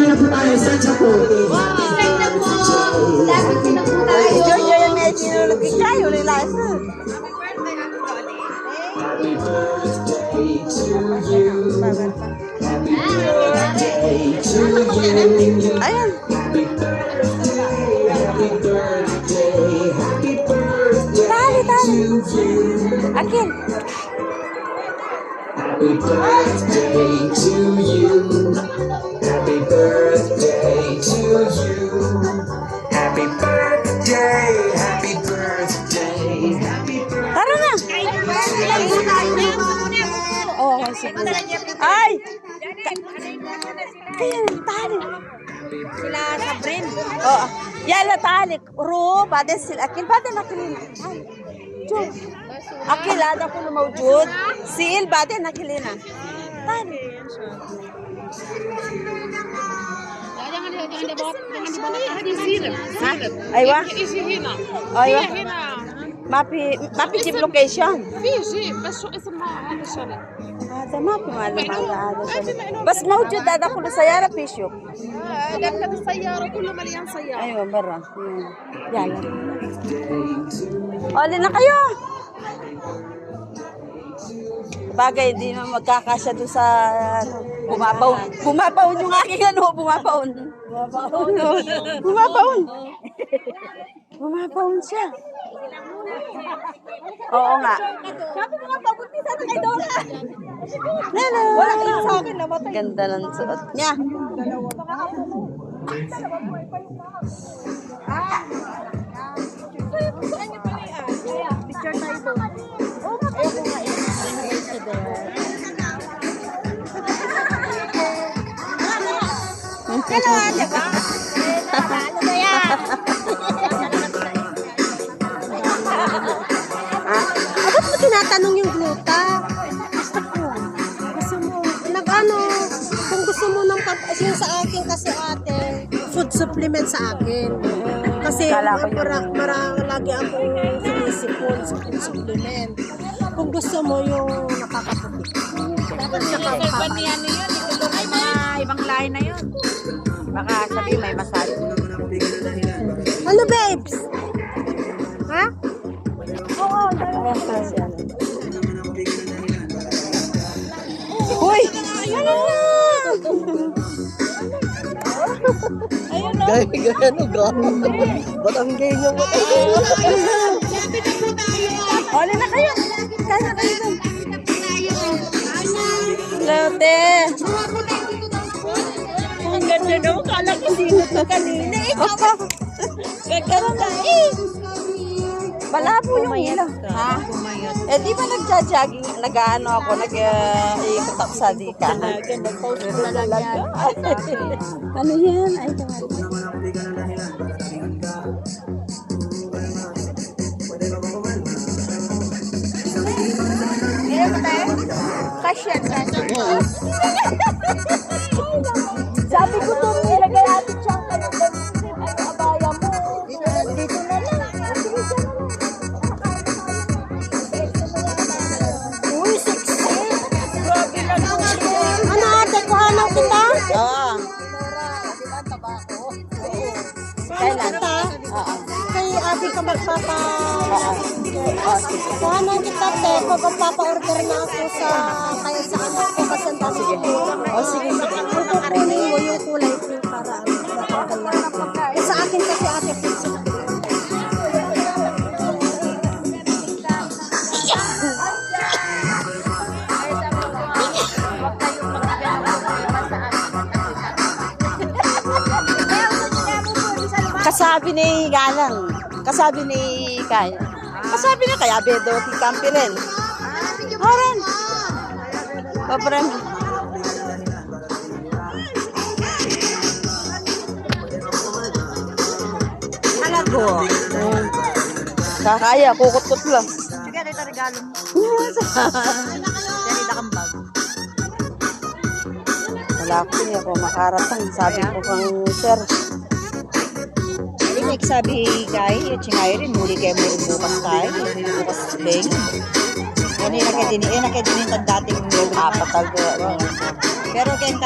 na po tayo, start na po. Georgia yung may sinulog kayo, relax. Happy birthday to you. Happy birthday to you. Ayan. Happy birthday, happy birthday, happy birthday Tali. to you. Akin. Happy birthday to you. Happy birthday to you. Happy birthday, happy birthday, happy birthday. Tara na. Oh, sige. Ay! Kaya tali. Sila sa brain. Oh, yala tali. Ro, bade sila. Akin, bade nakilin. Jod. Akil, ada ko na mawjud. Sil, bade nakilin na. Tali. Aywa? Aywa? ما في جيب لوكيشن في جيب بس شو اسمها هذا الشغله هذا ما في معلم هذا بس موجود هذا كله سيارة في شوف دكة السيارة كله مليان سيارة ايوه برا يلا قولي na kayo bagay di na magkakasya doon sa bumabaon yung aking bumabaon siya. Oo nga. Sabi mo nga, pabuntisan na kay Dora. Hello. Wala kayo sa akin, namatay. Ganda ng suot niya. Picture tayo doon. Ayoko nga yun. Hello, diba? Ano ba yan? Ba't mo tinatanong yung gluta? Gusto mo, kung gusto mo ng yung sa akin kasi ate, food supplement sa akin. Kasi lagi akong sinisipon sa food supplement. Kung gusto mo yung nakakaputi. Dapat sa pangkapan. Ay, mga ibang lahi na yun. Baka sabi may massage. Ano babes? Ha? Oo, massage yan. Uy! Ayun na! Gaya no, ba't ang gay niya mo? Oli na kayo! Kaya na kayo doon! Lote! Ang ganda naman! Kala ko sino to kanina eh! Gaganda eh! Malabo yung ilaw. Ha? Eh di ba nagja-jogging, nag-ano ako, nag-iikot ako sa dika. Nag-post ko talaga. Ano yan? Ay, kasyan. Sabi ko to, nilagay natin siyang abaya mo. Dito na lang. uy, sexy. Ano ate, kuhanan kita? Oo. Kailan? Kay ate ka magpapa... Kuhanan kita, te. Pag magpapa-order na ako kayo sa anak ko kasi ang dami ko. Sige. Kukunin mo yung kulay pink para matagal na. Sa akin kasi ate, pink. Kasabi ni Galang. Kasabi ni Kaya. Kasabi na kaya bedo ti kampiren. Haran. Papram. Alago. Kakaya, kukot-kot lang. Sige, dito regalo mo. Ganito kang bag. Wala ko niya ako makaratang. Sabi ko kang sir. Sabi kay, tsingay rin, muli kayo mo rin bukas tayo. Bukas today. Yan yung nakadinin yung dating apat talaga. Pero kaya